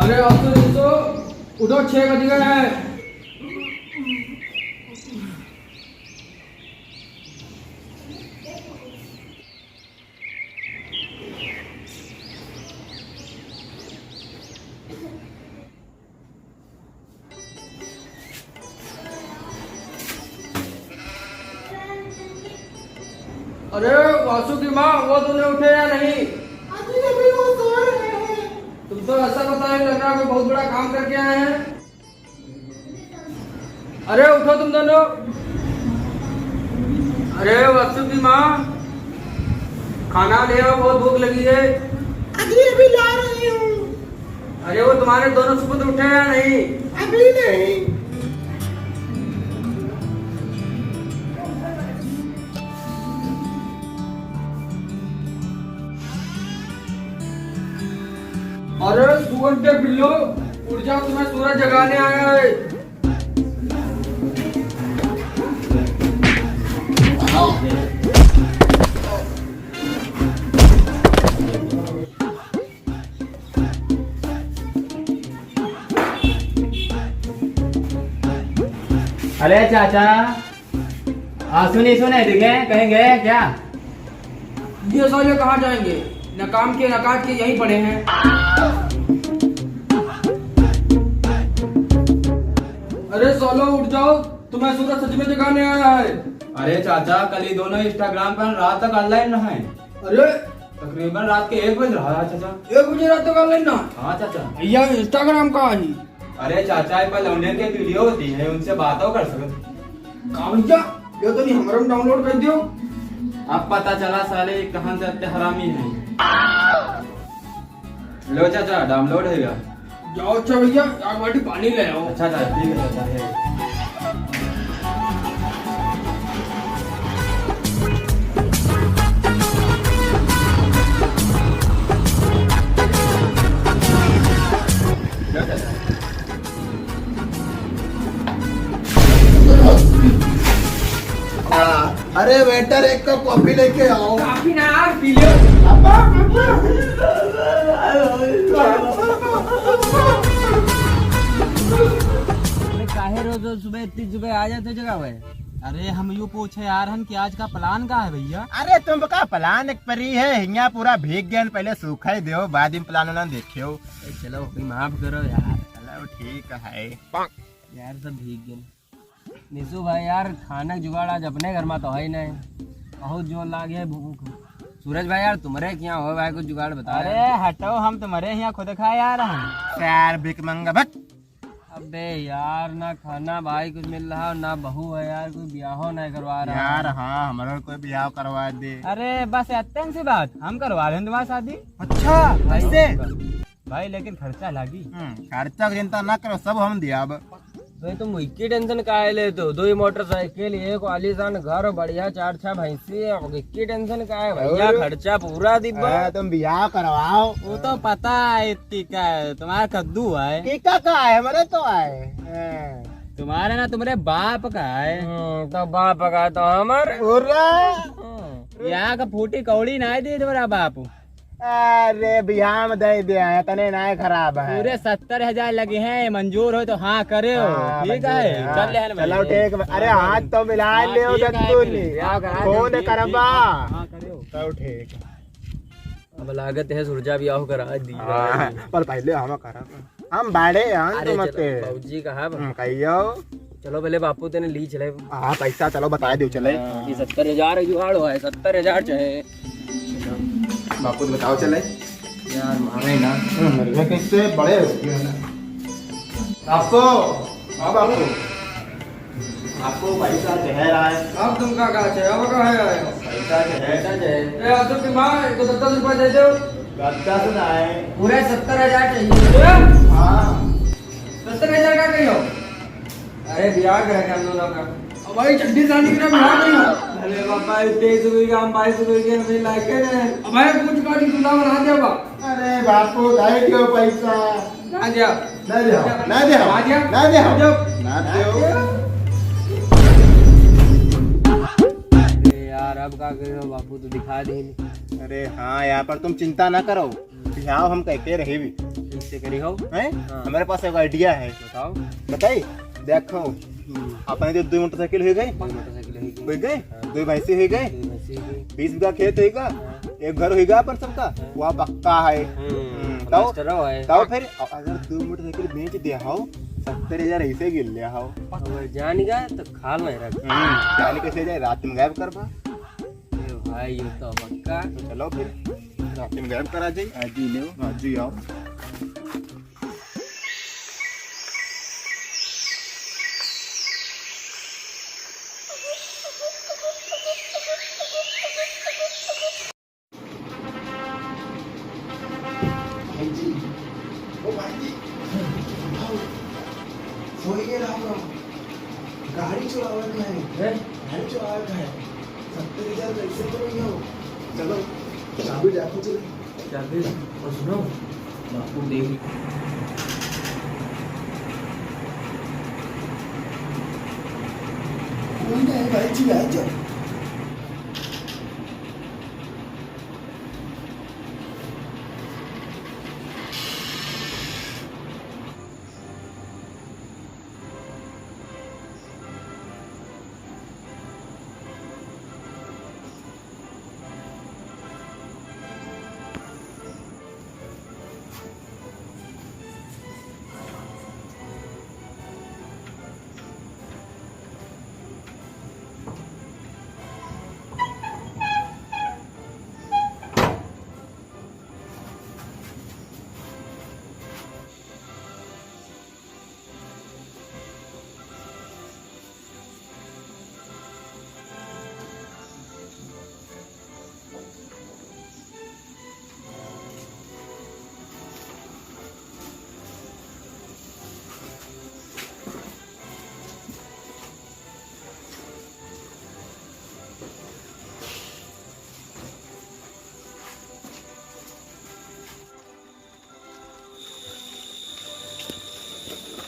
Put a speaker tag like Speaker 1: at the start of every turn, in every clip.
Speaker 1: अरे अब तो उठो 6 बज गए हैं। अरे वासु की माँ, वो तूने उठे या नहीं?
Speaker 2: अभी वो सो रहे हैं।
Speaker 1: तुम तो ऐसा बताए लग रहा है कोई बहुत बड़ा काम करके आए हैं। अरे उठो तुम दोनों। अरे वासु की माँ, खाना ले आओ, बहुत भूख लगी है।
Speaker 2: अभी ला रही हूँ।
Speaker 1: अरे वो तुम्हारे दोनों सुपुत्र उठे या नहीं?
Speaker 2: अभी नहीं।
Speaker 1: अरे सुअर के बिल्लो, उठ जाओ, तुम्हें सूरज जगाने आया है।
Speaker 3: अरे चाचा, आंसू नहीं सुने दिखे, कहीं गए क्या?
Speaker 1: ये साले कहाँ जाएंगे? न काम के न काज के यहीं पड़े हैं। अरे सालो उठ जाओ, तुम्हें सूरज सच में जगाने आया है।
Speaker 3: अरे चाचा, कल ही दोनों इंस्टाग्राम पर रात तक ऑनलाइन रहे।
Speaker 1: अरे
Speaker 3: तकरीबन रात के 1 बज रहा है चाचा।
Speaker 1: 1 बजे रात तक ऑनलाइन ना?
Speaker 3: हाँ चाचा।
Speaker 1: भैया इंस्टाग्राम का ही।
Speaker 3: अरे चाचा, ये पर लौंडन के वीडियो होती है, उनसे बातों कर सकते।
Speaker 1: कहा भैया, ये तो नहीं हमारे डाउनलोड कर दियो।
Speaker 3: अब पता चला साले कहाँ से इतने हरामी है। लो चाचा, डाउनलोड है।
Speaker 1: जाओ। अच्छा भैया, एक बाल्टी पानी ले आओ।
Speaker 3: अच्छा चाचा, ठीक है चाचा है।
Speaker 2: अरे वेटर, एक कप कॉफी लेके आओ।
Speaker 1: काफी ना यार, पी लो।
Speaker 4: काहे रोज रोज सुबह इतनी सुबह आ जाते जगह पे?
Speaker 3: अरे हम यूँ पूछे यार, हम कि आज का प्लान का है भैया?
Speaker 5: अरे तुम का प्लान एक परी है, हिया पूरा भीग गया, पहले सूखा ही दो, बाद में प्लान ना देखियो।
Speaker 4: चलो कोई माफ करो यार।
Speaker 5: चलो ठीक है।
Speaker 4: यार सब भीग गए। निशु भाई यार, खाना का जुगाड़ आज अपने घर में तो है ही नहीं, बहुत जोर लागे है भूख। सूरज भाई यार, तुम्हारे क्या हो भाई, कुछ जुगाड़ बता।
Speaker 3: अरे हटो, हम तुम्हारे यहाँ खुद खा यार। हम
Speaker 5: यार भिक मंगा भट।
Speaker 4: अबे यार, ना खाना भाई कुछ मिल रहा ना बहू है यार, कोई ब्याह नहीं करवा रहा
Speaker 5: यार हाँ, हमारा कोई ब्याह करवा दे।
Speaker 3: अरे बस अत्यंत सी बात, हम करवा रहे हैं तुम्हारी शादी।
Speaker 5: अच्छा ऐसे
Speaker 3: भाई, लेकिन खर्चा लागी।
Speaker 5: खर्चा की चिंता ना करो, सब हम दिया। अब
Speaker 4: भाई तुम मुझकी टेंशन काहे लेते हो? 2 मोटरसाइकिल, एक आलीशान घर, बढ़िया 4-6 भैंसी, की टेंशन काहे भैया? खर्चा पूरा दिब्बा।
Speaker 5: तुम ब्याह करवाओ।
Speaker 3: वो तो पता है, इतनी का है तुम्हारा कद्दू है।
Speaker 5: टीका का है, हमारे तो है।
Speaker 3: तुम्हारे ना तुम्हारे बाप का है।
Speaker 4: तो बाप का तो हमारे।
Speaker 3: यहाँ का फूटी कौड़ी नहीं दी तुम्हारा बाप।
Speaker 5: अरे बिहार में दे दिया है, तने ना खराब है।
Speaker 3: पूरे 70,000 लगे हैं, मंजूर हो तो हाँ करे हो। ठीक है, चल ले
Speaker 5: चलो ठीक। अरे हाथ तो मिला ले, फोन करबा। चलो ठीक।
Speaker 4: अब लागत है सुरजा ब्याह करा दी।
Speaker 5: पर पहले हम करा, हम बाड़े
Speaker 4: बाबूजी कहा
Speaker 5: कहियो।
Speaker 4: चलो पहले बापू तेने ली चले।
Speaker 5: हाँ पैसा चलो बता दो। चले
Speaker 4: 70,000 जुगाड़ हुआ है, 70,000 चाहे
Speaker 5: बापू बताओ। चले
Speaker 4: यार, मांगे ना
Speaker 5: किससे बड़े आपको। हाँ बापू, आपको पैसा चेहरा है।
Speaker 1: अब तुम का कहा है? अब कहा है
Speaker 5: पैसा
Speaker 1: ए आसुर की माँ, 10 रुपए दे दो।
Speaker 5: 10 ना है,
Speaker 1: पूरे 70,000 चाहिए।
Speaker 5: हाँ
Speaker 1: 70,000 का कहीं हो? अरे ब्याह करेंगे हम दोनों का। अब भाई चड्डी सानी की ब्याह नहीं हो।
Speaker 4: अरे पापा, 23 रुपए का हम 22 रुपए के हमें लाके ने।
Speaker 1: अब भाई कुछ का नहीं दूल्हा बना दिया बा।
Speaker 5: अरे बापू दे दियो पैसा।
Speaker 1: ना दिया,
Speaker 5: ना दियो, ना दियो,
Speaker 1: ना दिया,
Speaker 5: ना दियो,
Speaker 1: ना
Speaker 5: ना दियो।
Speaker 4: अरे यार, अब क्या करो बापू, तो दिखा दे।
Speaker 5: अरे हाँ यार, पर तुम चिंता ना करो, ब्याह हम कहते रहे भी।
Speaker 4: कैसे करी हो?
Speaker 5: हैं?
Speaker 4: हाँ।
Speaker 5: हमारे पास एक आइडिया है,
Speaker 4: बताओ।
Speaker 5: बताई। देखो अपने जो 2 मोटरसाइकिल हो गई,
Speaker 4: मोटरसाइकिल
Speaker 5: हो गए 2 भैंसे हो गए, 20 बीघा खेत होगा, एक घर होगा अपन सबका, वहाँ पक्का है। तो फिर अगर 2 मोटरसाइकिल बेच दिया हो 70,000 ऐसे गिर लिया हो,
Speaker 4: अगर जान गया तो खाल नहीं रख।
Speaker 5: जाने कैसे जाए, रात में गायब करवा।
Speaker 4: भाई ये तो पक्का।
Speaker 5: तो चलो फिर रात में गायब करा जाए। आज ही ले, आज ही आओ।
Speaker 2: गाड़ी चुरावा का है, गाड़ी चुरावा का है, 70,000 कैसे तो नहीं हो। चलो चाबी देखो, चलो
Speaker 1: चाबी। और सुनो, बापू देख
Speaker 2: कोई नहीं भाई जी, आ जाओ।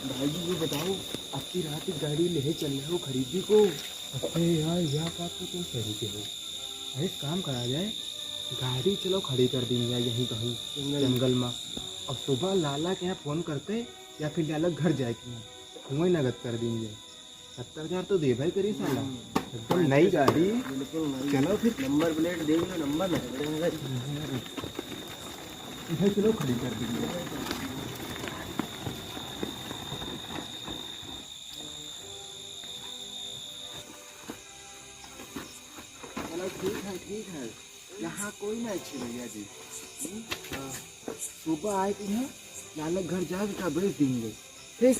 Speaker 5: भाई ये बताओ, आपकी रात की गाड़ी ले चल रहे हो खरीदी को?
Speaker 2: अरे यार यह बात तो तुम सही कहो। अरे काम करा जाए, गाड़ी चलो खड़ी कर देंगे यहीं कहीं जंगल में, और सुबह लाला के यहाँ फोन करते या फिर लाला घर जाए कि वहीं नगद कर देंगे। 70,000 तो दे भाई करी साला, एकदम नई गाड़ी। चलो फिर
Speaker 4: नंबर प्लेट देख लो, नंबर नहीं
Speaker 2: इधर चलो खड़ी कर देंगे। ठीक है, यहाँ कोई नहीं छे भैया जी। सुबह आए कि है लाला घर जाके का बेच देंगे, ठीक।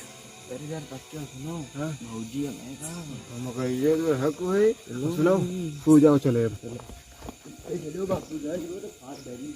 Speaker 2: अरे यार बच्चा सुनो, भौजी हम कहिए तो हक है, सुनो सो जाओ, चले चलो बापू जाए तो फाट डरी।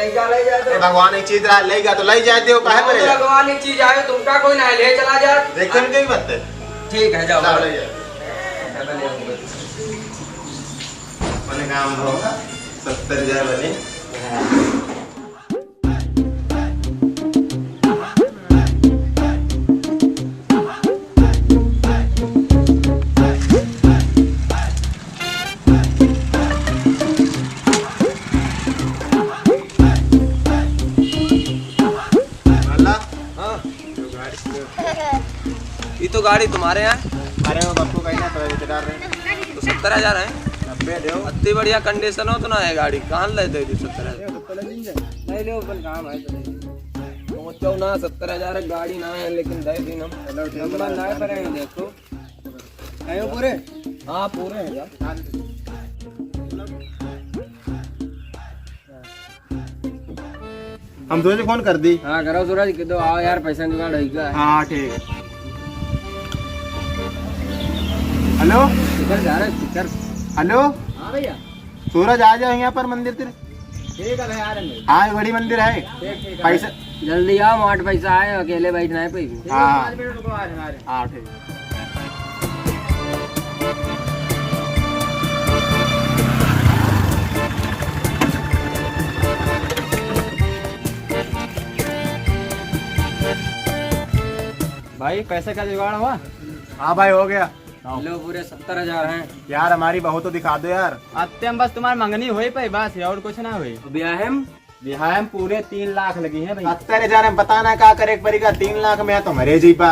Speaker 1: ले जा तो
Speaker 5: भगवान एक चीज ले गया तो ले जाते हो काहे पर
Speaker 1: भगवान एक चीज आए तुमका कोई ना ले चला जा
Speaker 5: देखते हैं क्या बात है।
Speaker 1: ठीक है जाओ
Speaker 5: ले जा मैंने काम होगा 70,000 बने।
Speaker 4: ये तो गाड़ी तुम्हारे यहाँ
Speaker 5: अरे वो बापू कहीं ना तो रिश्तेदार रहे
Speaker 4: तो 70,000 है।
Speaker 5: 90 दो
Speaker 4: इतनी बढ़िया कंडीशन हो तो ना है गाड़ी कहाँ ले दे 70,000 नहीं ले अपन काम है पहुँचो ना 70,000 गाड़ी ना है लेकिन दे दिन हम नंबर ना पर है देखो
Speaker 1: आयो पूरे
Speaker 4: हाँ पूरे हैं यार।
Speaker 5: हम तुझे फोन कर दी।
Speaker 4: हाँ करो सूरज कि दो आओ यार पैसा जुगाड़ होगा।
Speaker 5: हाँ ठीक। हेलो
Speaker 4: किधर जा रहे किधर?
Speaker 5: हेलो
Speaker 3: हाँ भैया
Speaker 5: सूरज आ जाओ यहाँ पर मंदिर तेरे।
Speaker 3: ठीक है भैया आ रहे हैं।
Speaker 5: हाँ बड़ी मंदिर है
Speaker 3: ठीक है
Speaker 5: पैसा।
Speaker 4: जल्दी आओ मोट पैसा आए अकेले बैठना है पैसे।
Speaker 5: हाँ
Speaker 3: 5 मिनट रुको आ रहे हैं।
Speaker 5: हाँ ठीक।
Speaker 3: भाई पैसे का जुगाड़ हुआ?
Speaker 5: हाँ भाई हो गया।
Speaker 4: लो पूरे 70,000 हैं।
Speaker 5: यार हमारी बहू तो दिखा दो यार।
Speaker 3: अत्ते हम बस तुम्हारी मंगनी हुई पाई बस और कुछ ना हुई।
Speaker 4: ब्याह
Speaker 3: बिहार में पूरे 3 लाख लगी है भैया।
Speaker 5: 70,000 में बताना क्या करे पड़ेगा। 3 लाख में तो मरे जी पा।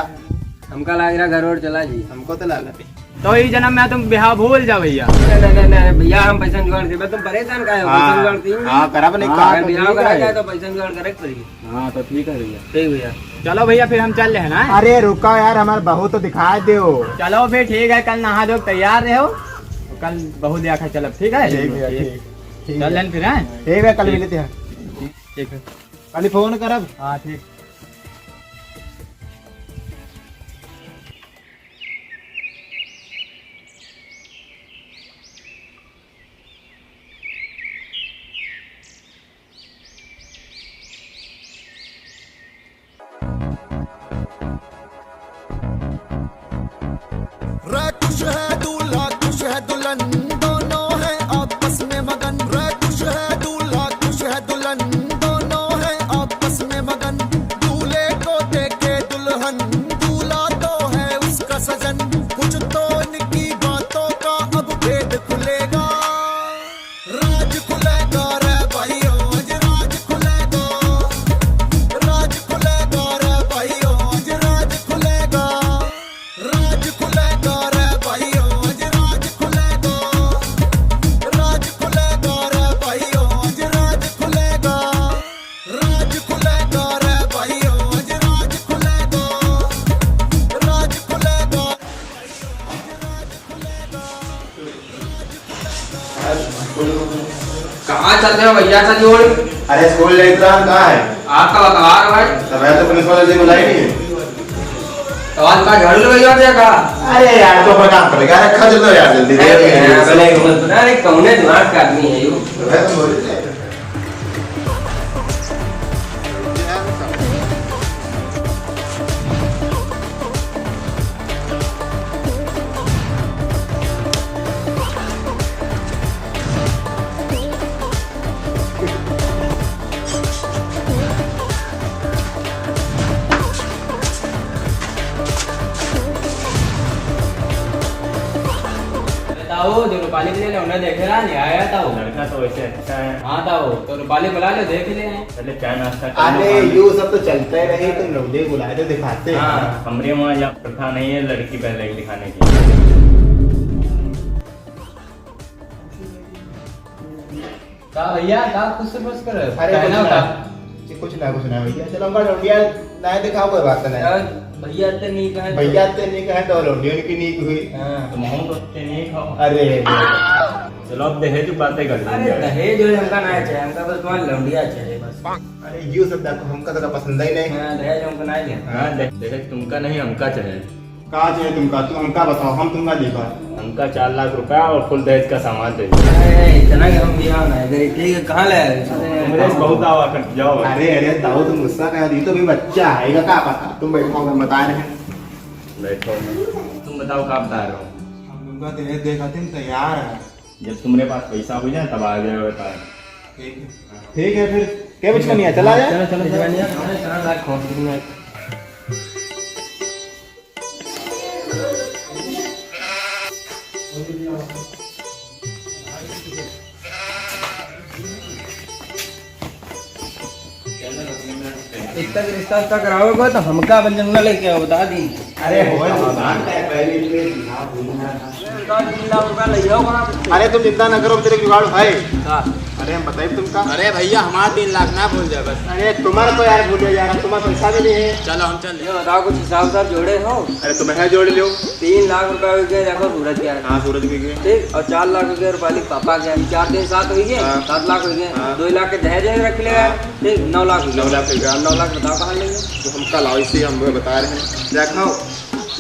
Speaker 4: हमका लग रहा घर और चला जी।
Speaker 5: हमको तो लालच।
Speaker 3: तो इस जन्म में तुम बिहार भूल जाओ भैया।
Speaker 4: नहीं भैया हम पैसा जुगाड़ के तुम परेशान का पैसा जुगाड़ की
Speaker 5: हाँ करा नहीं
Speaker 3: हाँ,
Speaker 4: बिहार करा तो पैसा जुगाड़ करे पड़ेगी।
Speaker 3: हाँ तो ठीक है भैया।
Speaker 4: ठीक भैया
Speaker 3: चलो भैया फिर हम चल रहे हैं ना।
Speaker 5: अरे रुका यार हमारे बहू तो दिखा दो।
Speaker 3: चलो फिर ठीक है कल नहा धो के तैयार रहो कल बहुत देखा चलो ठीक है।
Speaker 5: ठीक है ठीक
Speaker 3: चल लें फिर हैं।
Speaker 5: ठीक है कल मिलते हैं।
Speaker 3: ठीक है
Speaker 5: कल फोन करब।
Speaker 3: हाँ ठीक।
Speaker 6: खुश है दूल्हा खुश है दुल्हन दोनों है आपस में मगन। खुश है दूल्हा खुश है दुल्हन दोनों है आपस में मगन। दूल्हे को देखे दुल्हन दूल्हा तो है उसका सजन। कुछ तो इनकी बातों का अब भेद खुलेगा। राज खुलेगा रे भाइयों आज राज खुलेगा। राज खुलेगा रे भाइयों आज राज खुलेगा। राज खुलेगा रे भाइयों आज राज खुलेगा। राज खुलेगा रे भाइयों आज राज खुलेगा। राज खुलेगा रे भाइयों आज राज खुलेगा। राज खुलेगा।
Speaker 4: कहाँ चल रहे हो भैया सा जोड़?
Speaker 5: अरे स्कूल ले रहा कहाँ है?
Speaker 4: आपका बकवार भाई
Speaker 5: सब है तो प्रिंसिपल जी बुलाई नहीं है।
Speaker 4: तो आज का झाड़ू भैया से कहा
Speaker 5: अरे यार तो अपना काम करेगा। रखा चलो यार जल्दी
Speaker 4: अरे कौने दिमाग का आदमी है यू।
Speaker 3: ताऊ जो रूपाली के लिए उन्हें देखे रहा नहीं आया था वो।
Speaker 7: लड़का तो वैसे अच्छा है।
Speaker 3: हाँ था वो तो रूपाली बुला लो देख ले।
Speaker 7: पहले चाय नाश्ता कर लो,
Speaker 5: अरे
Speaker 7: खाना।
Speaker 5: यू सब तो चलता ही रही तुम लोग दे बुलाए तो दिखाते हैं।
Speaker 3: हाँ
Speaker 7: कमरे में या प्रथा नहीं है लड़की पहले ही दिखाने की।
Speaker 3: का भैया का कुछ से बस कर
Speaker 5: अरे कुछ ना भैया चलो हमका लौंडिया ना दिखाओ कोई बात नहीं।
Speaker 4: भैया इतने नहीं कहे
Speaker 5: भैया ते नहीं कहे तो लौंडिया की नीक हुई।
Speaker 7: तो महू तो अच्छे नहीं खाओ।
Speaker 5: अरे
Speaker 7: चलो अब दहेज की बातें कर
Speaker 4: अरे
Speaker 7: लेंगे।
Speaker 4: दहेज जो हमका ना चाहिए हमका बस तुम्हारा लौंडिया चाहिए बस।
Speaker 5: अरे यू सब देखो हमका तो पसंद ही नहीं।
Speaker 4: हाँ, दहेज हमको नहीं लेना।
Speaker 7: हाँ दहेज तुमका नहीं हमका चाहिए।
Speaker 5: कहाँ चाहिए तुमका तुम हमका बताओ हम तुमका दिखा।
Speaker 7: हमका 4 लाख रुपया और फुल दहेज का सामान दे दो।
Speaker 4: अरे इतना कि हम बिहार ना इधर ठीक है, कहाँ ले आए?
Speaker 7: मेरे बहुत आवा कर जाओ।
Speaker 5: अरे अरे ताऊ तुम गुस्सा कर दी तो भी बच्चा आएगा क्या पता। तुम बैठो मैं बता रहे हैं।
Speaker 7: बैठो, तुम बताओ क्या बता रहे हो।
Speaker 5: हम तुमका दहेज देखा तुम तैयार है।
Speaker 7: जब तुम्हारे पास पैसा हो जाए तब आ जाए बता।
Speaker 5: ठीक है फिर क्या बचना नहीं है, चला जाए।
Speaker 4: चलो चलो जवानिया 4 लाख खोट दूंगा। इतना रिश्ता उस्ता कराओगे तो हमका बन जंगल लेके आओ, बता दी।
Speaker 5: अरे हो अरे तुम चिंता न करो, तेरे जुगाड़ है। अरे हम बताइए तुमका।
Speaker 2: अरे भैया हमारा 3 लाख ना भूल जाए बस।
Speaker 5: अरे तुम्हारा तो यार भूल यार, तुम्हारा पैसा भी नहीं है।
Speaker 2: चलो हम चल।
Speaker 4: ये बताओ कुछ हिसाब साहब जोड़े हो?
Speaker 5: अरे तुम्हें जोड़ लो।
Speaker 4: 3 लाख रुपए हो गए, देखो सूरज क्या है।
Speaker 5: हाँ सूरज भी गए।
Speaker 4: ठीक, और 4 लाख रुपए रुपाली पापा के 4 दिन 7 हो गए, 7 लाख हो गए। 2 लाख के दहेज रख ले यार। ठीक, 9 लाख हो गए।
Speaker 5: 9 लाख हो गया।
Speaker 4: 9 लाख बताओ कहाँ लेंगे?
Speaker 5: तो हम कल आओ, इसी हम बता रहे हैं। देखो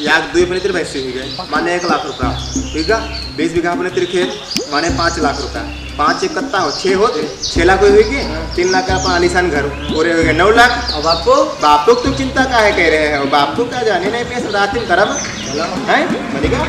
Speaker 5: यार 2 अपने तेरे पैसे हो गए माने 1 लाख रुपया। ठीक है, 20 बीघा अपने तेरे खेत माने 5 लाख रुपया। 5 एक कत्ता हो 6 हो 6 लाख हुई कि 3 लाख का अपन आलिशान घर पूरे हो गए 9 लाख।
Speaker 4: और बापू
Speaker 5: बापू तुम चिंता का है कह रहे हो, बापू क्या जाने नहीं पैसे रात दिन करब है बनेगा।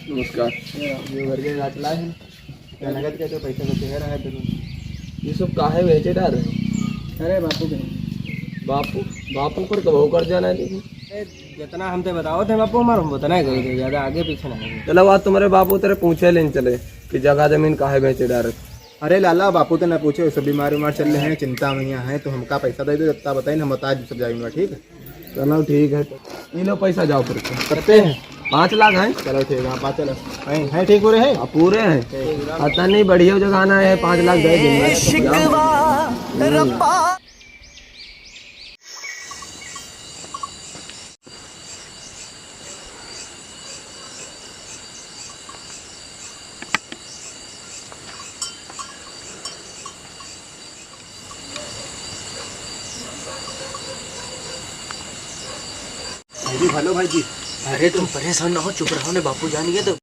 Speaker 2: नमस्कार।
Speaker 5: ये घर के रात लाए हैं क्या नगद के तो पैसा तो तेरा है तुम।
Speaker 4: ये सब काहे बेचे डाल?
Speaker 1: अरे बापू के
Speaker 4: बापू बापू पर कब कर जाना है? देखो जितना हम ते बताओ थे बापू हमारा, हम उतना ही करेंगे, ज्यादा आगे पीछे नहीं। चलो बात तुम्हारे बापू तेरे पूछे लेने चले कि जगह जमीन काहे बेचे डाल।
Speaker 5: अरे लाला बापू तो न पूछे, सब बीमार उमार चल रहे हैं, चिंता में हैं, तो हमका पैसा दे दो जितना बताइए हम बता सब जाएंगे। ठीक है
Speaker 4: चलो ठीक है, ये लो पैसा जाओ फिर करते हैं। 5 लाख है।
Speaker 5: चलो ठीक है, आप चलो है ठीक पूरे हैं
Speaker 4: पूरे हैं। पता नहीं बढ़िया जगह आना है, 5 लाख दे देंगे।
Speaker 5: भाई जी हेलो भाई जी।
Speaker 2: अरे तुम परेशान ना हो, चुप रहो ने बापू जानिए तो।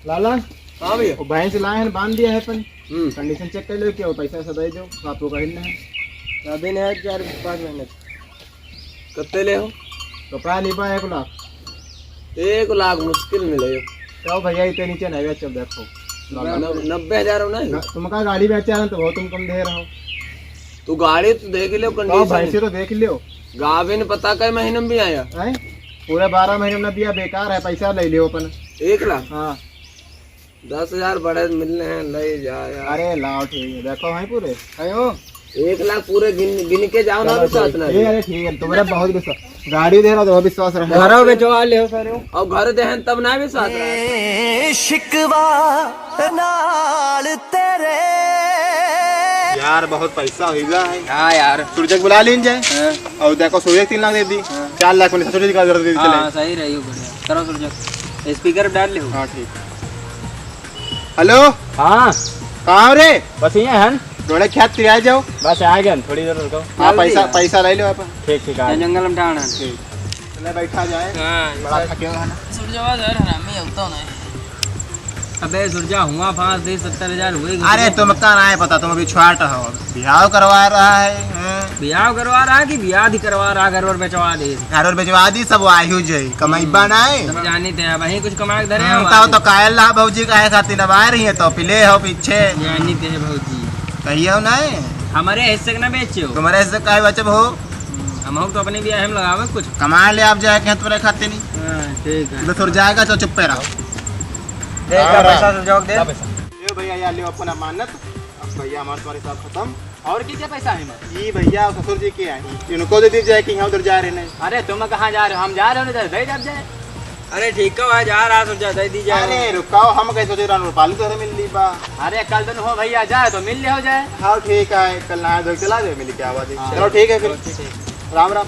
Speaker 5: लाला
Speaker 4: हाँ भैया,
Speaker 5: वो भैंस लाए हैं बांध दिया है अपन, कंडीशन चेक कर लो क्या वो पैसा सदा दो आपको कहना है।
Speaker 4: शादी ने है 4-5 महीने कत्ते ले हो?
Speaker 5: कपड़ा लिपा 1 लाख।
Speaker 4: 1 लाख मुश्किल मिले।
Speaker 5: तो भैया इतने नीचे नहीं चल देखो
Speaker 4: 90,000 नहीं
Speaker 5: तुम का गाड़ी बेचे आ तो बहुत तुम कम दे रहो।
Speaker 4: तू गाड़ी तो देख लियो
Speaker 5: तो
Speaker 4: कंडीशन
Speaker 5: भैंसे तो देख लियो।
Speaker 4: गावे ने पता कई महीने में भी आया
Speaker 5: हैं? पूरे 12 महीने में दिया, बेकार है, पैसा ले लियो अपन।
Speaker 4: 1 लाख
Speaker 5: हाँ
Speaker 4: 10,000 बड़े मिलने हैं, ले जा यार।
Speaker 5: अरे लाओ ठीक है, देखो है पूरे आयो
Speaker 4: 1 लाख पूरे गिन के जाओ ना, साथ ना।
Speaker 5: अरे ठीक है, तुम्हारा बहुत विश्वास, गाड़ी दे रहा तो विश्वास रहे।
Speaker 4: घरों में जो ले हो सारे और घर देहन तब ना भी साथ रहे।
Speaker 6: शिकवा नाल तेरे
Speaker 5: यार बहुत पैसा होगा है।
Speaker 4: हाँ यार
Speaker 5: सूरज बुला लीन जाए और देखो सूरज 3 लाख दे दी, 4 लाख में सूरज का जरूरत दे दी
Speaker 4: हाँ
Speaker 5: चले।
Speaker 4: सही रही हो, बढ़िया करो सुरजक, स्पीकर डाल ले।
Speaker 5: हाँ ठीक। हेलो
Speaker 3: हाँ
Speaker 5: कहाँ रे?
Speaker 3: बस ये है
Speaker 5: थोड़े खेत पे आ जाओ।
Speaker 3: बस आ गया थोड़ी देर रुको।
Speaker 5: हाँ पैसा ले लो अपन।
Speaker 3: ठीक ठीक आ गया।
Speaker 4: जंगल में डालना
Speaker 5: चले बैठा जाए, बड़ा थके हुए हैं ना।
Speaker 4: सुरजवा यार हरामी होता नहीं। अबे सुरजा हुआ फांस दे 70,000 हुए।
Speaker 5: अरे तुम का ना है पता, तुम अभी छोट हो, बिहाव करवा रहा है।
Speaker 4: ब्याह करवा रहा कि ब्याह ही करवा रहा, घर और बेचवा दे।
Speaker 5: घर और बेचवा दी सब आयु जई कमाईबा ना है।
Speaker 4: तुम जानी थे वही कुछ कमा के धरे
Speaker 5: तो कायल ला भौजी का है खातिर नवा रही है तो पिले हो पीछे।
Speaker 4: जानी थे भौजी
Speaker 5: कहियो ना
Speaker 4: हमारे हिस्से का ना बेचो,
Speaker 5: तुम्हारे हिस्से का बचब हो।
Speaker 4: हम तो अपने भी हम लगावे कुछ
Speaker 5: कमा ले आप जाए क्या तुम्हारे खाते नहीं।
Speaker 4: ठीक है
Speaker 5: तो जाएगा तो चुप पे रहो।
Speaker 4: पैसा सुरजोग दे
Speaker 5: ले भैया यार, ले अपन अमानत। अब भैया हमारे तुम्हारे साथ खत्म।
Speaker 3: और क्या पैसा है मैं?
Speaker 5: ये भैया ससुर जी के आई, इनको दे दी जाए कि यहाँ उधर जा रहे नहीं।
Speaker 3: अरे तुम कहाँ जा रहे हो? हम जा रहे हो ना, दे जब जाए।
Speaker 4: अरे ठीक है भाई, जा रहा सुरजा दे दी जाए।
Speaker 5: अरे रुकाओ, हम कैसे सोचे रहा पाली तो मिल ली बा।
Speaker 3: अरे कल दिन हो भैया, जाए तो मिल ले हो जाए।
Speaker 5: हाँ ठीक है, कल नहा धो चला जाए मिली क्या आवाज। चलो ठीक है फिर, राम राम।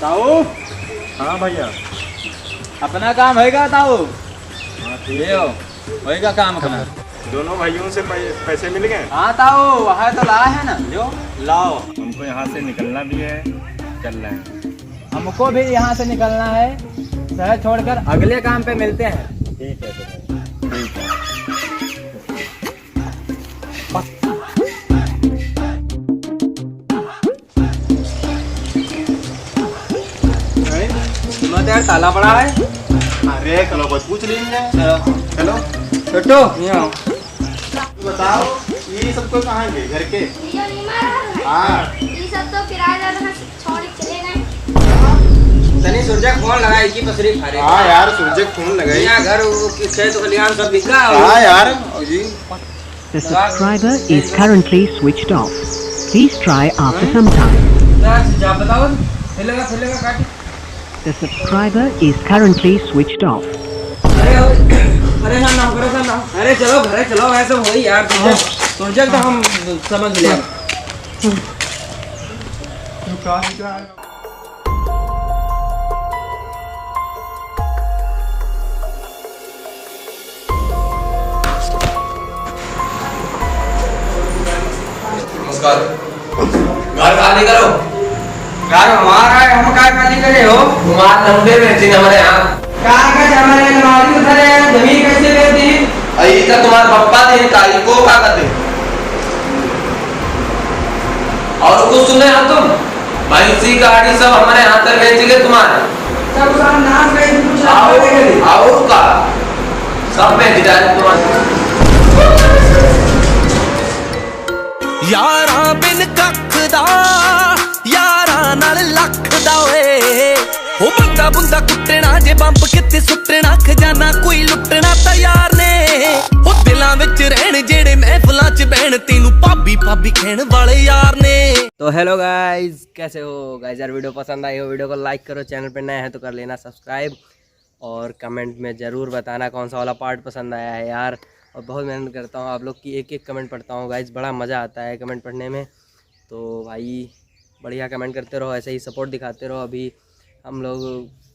Speaker 3: ताऊ
Speaker 7: हाँ भैया।
Speaker 3: अपना काम होएगा ताऊ? ये हो होएगा काम अपना।
Speaker 7: दोनों भाइयों से पैसे मिल गए।
Speaker 3: हाँ ताऊ वहाँ तो ला है ना, जो लाओ।
Speaker 7: हमको यहाँ से निकलना भी है, चल रहे हैं।
Speaker 3: हमको भी यहाँ से निकलना है, शहर छोड़कर अगले काम पे मिलते हैं।
Speaker 7: ठीक है तो भाई, ठीक है।
Speaker 4: मत यार ताला पड़ा है।
Speaker 5: अरे चलो बस पूछ लेंगे। चलो
Speaker 4: छोटो यहाँ
Speaker 5: बताओ, ये सबको कहाँ गए घर के?
Speaker 8: ये नहीं मारा
Speaker 5: हाँ
Speaker 8: ये सब तो किराएदार यहाँ से छोड़ के चले गए।
Speaker 4: तनी सुरजा फोन लगाई की पसरी खा रहे।
Speaker 5: हाँ यार सूरज फोन लगाई।
Speaker 4: यहाँ घर खेत खलिहान सब बिका।
Speaker 5: हाँ यार जी।
Speaker 9: The subscriber is currently switched off. Please try after some time.
Speaker 4: जा बताओ, फिलेगा काट।
Speaker 9: The subscriber is currently switched off.
Speaker 4: परेशान ना हो, परेशान ना हो। अरे चलो घरे चलो, ऐसे हो ही यार। सुरजा तो हम समझ लिया।
Speaker 10: नमस्कार। घर खाली करो।
Speaker 4: यार हमारा है, हम क्या खाली करे हो?
Speaker 10: तुम्हारे लंबे में थी हमारे यहाँ।
Speaker 4: क्या हमारे अलमारी में धरे हैं, जमीन कैसे दे दी?
Speaker 10: अरे तो तुम्हारे पप्पा थे ताई को क्या करते? और कुछ सुने हो तुम? भैंसी गाड़ी सब हमारे यहाँ तक बेच गए तुम्हारे।
Speaker 4: सब नाम पे कुछ
Speaker 10: और का सब बेच डाले तुम्हारे।
Speaker 6: यारा बिन कख दा यारा नाल लख दा ओए हो बंदा बुंदा कुटना जे बंब किते सुटना खजाना कोई लुटना तैयार ने हो दिलां विच रहन जेड़े महफिलां च बहन तेनू भाभी भाभी कहण वाले यार ने।
Speaker 4: तो हेलो गाइस, कैसे हो गाइस? यार वीडियो पसंद आई हो, वीडियो को लाइक करो, चैनल पे नए हैं तो कर लेना सब्सक्राइब, और कमेंट में ज़रूर बताना कौन सा वाला पार्ट पसंद आया है यार। और बहुत मेहनत करता हूँ, आप लोग की एक एक कमेंट पढ़ता हूँ गाइस, बड़ा मज़ा आता है कमेंट पढ़ने में। तो भाई बढ़िया कमेंट करते रहो, ऐसे ही सपोर्ट दिखाते रहो। अभी हम लोग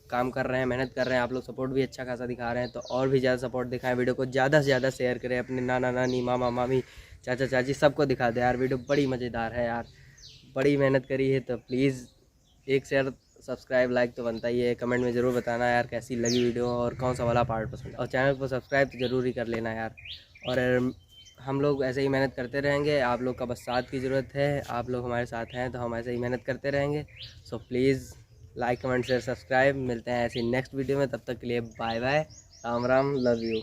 Speaker 4: काम कर रहे हैं, मेहनत कर रहे हैं, आप लोग सपोर्ट भी अच्छा खासा दिखा रहे हैं, तो और भी ज़्यादा सपोर्ट दिखाएं। वीडियो को ज़्यादा से ज़्यादा शेयर करें, अपने नाना नानी मामा मामी चाचा चाची सबको दिखा दे यार। वीडियो बड़ी मज़ेदार है यार, बड़ी मेहनत करी है, तो प्लीज़ एक शेयर सब्सक्राइब लाइक तो बनता ही है। कमेंट में ज़रूर बताना यार कैसी लगी वीडियो और कौन सा वाला पार्ट पसंद, और चैनल को सब्सक्राइब तो ज़रूर ही कर लेना यार। और हम लोग ऐसे ही मेहनत करते रहेंगे, आप लोग का बस साथ की ज़रूरत है, आप लोग हमारे साथ हैं तो हम ऐसे ही मेहनत करते रहेंगे। So please like comment share subscribe. मिलते हैं ऐसी नेक्स्ट वीडियो में, तब तक के लिए bye bye, Ram Ram, love you.